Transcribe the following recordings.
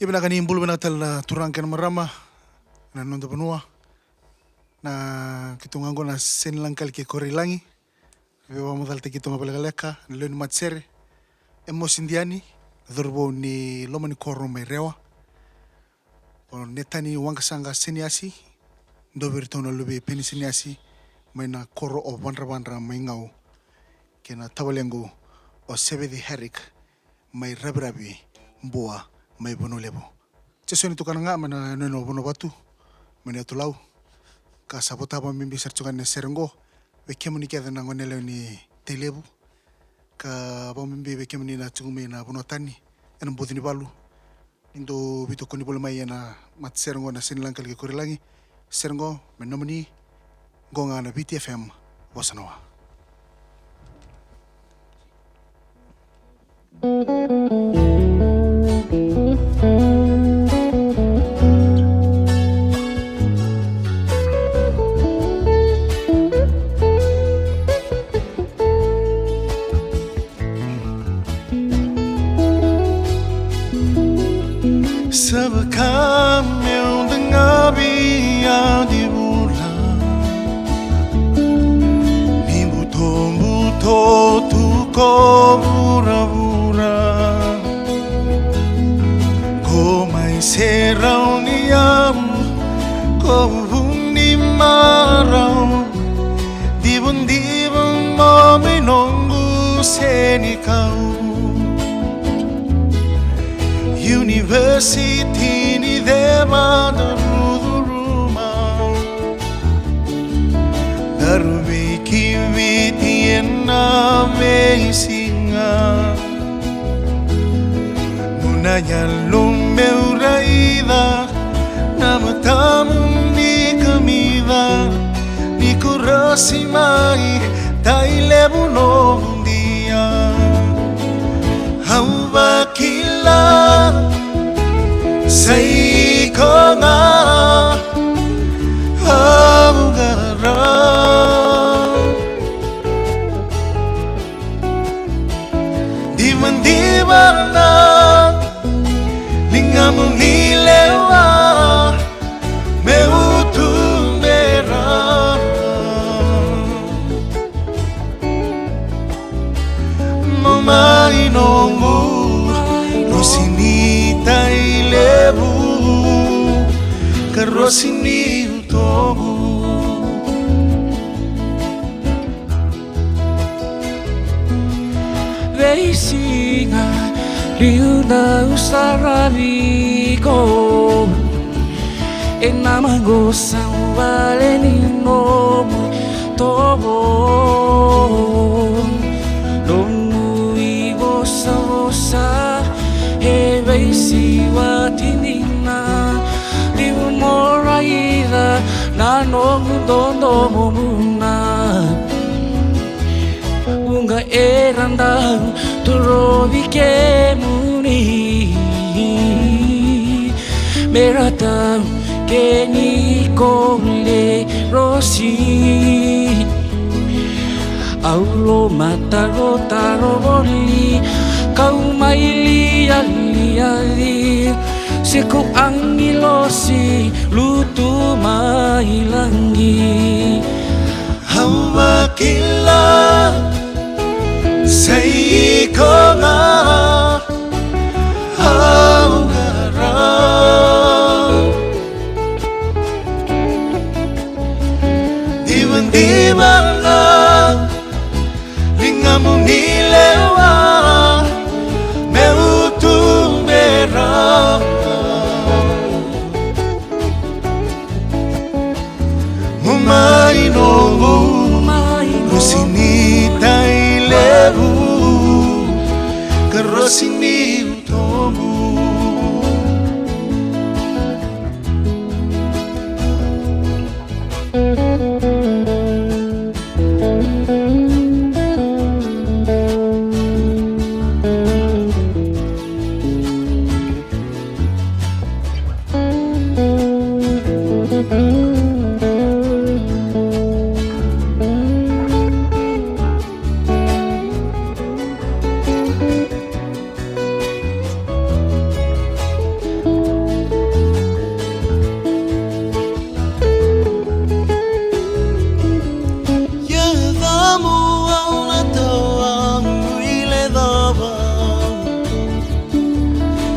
Ibina kani imbulu bina tal turangkan marama na nonda banua na kitungango na senlangkal ke korilangi vewa modal te kitunga balagaleka na leni matsere emos indiani dhurbo ni loma ni koro mai rewa o netani wankasanga seniasi ndobirtono lubi peni seniasi mai na koro o bandra mai ngau ke na tawalengo o sebedi herik mai rabrabi mboa mai bono lebo. Cesoni tukana nga mana nono bono batu mana tulau ka sabota ba mimbi sercukan ne serengo be kemuni ke na ngonele ni telebu ka ba mimbi be kemuni na tungumi na bono tani en bodini balu indo bito koni bolo mai na mat serengo na sinlankal ke korilangi serengo menomoni gonga na BTFM bosanoa. Sabakah meu dengar biar diulang Ni buto-buto tu ko pura-pura Ko mai serau niam Ko huni marau Dibun-dibun mo minunggu seni kau University ni dema daruduruma Darubi kiviti ena meisinga Munanya lumeu raida Namatamu ni comida Ni kurasi mai Tailebu no dia Hamba kila Say ko nga Hangara Di man na Lingam nilewa Meutumera Mamay nongu Rosinita ilebu Karosini utobu Veisinga liuna usarabiko Enamangosa valenino tobo Lomu igosa He veisi watinina Liu moraida Na nongu dondo momuna Unga eranda Turobi ke muni Merata ke ni kole rosi Aulo mataro taro boli Kau maili ali Seku angilosi lutu mailangi Hamba kila Say ko nga Hangara Diban na Lingamu nilewa Meutumera Mumay nongu Rosinita ilebu Karosin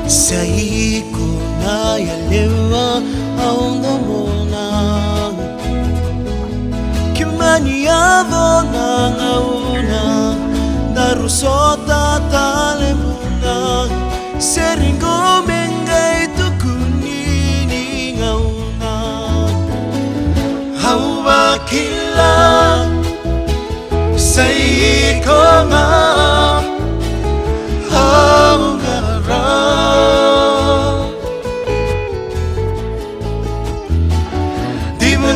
Saiko na yalewa aonda mona Kimaniado na ngauna Narusota talemuna Seringo mengay tukunini ngauna Hawa kila Saiko nga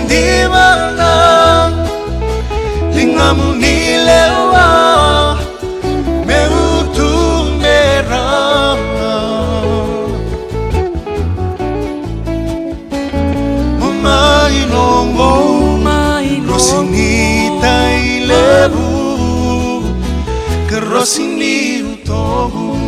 Di mana lingamu nilewa meutu merah Umainongo Rosinita ilebu Kerosini utobu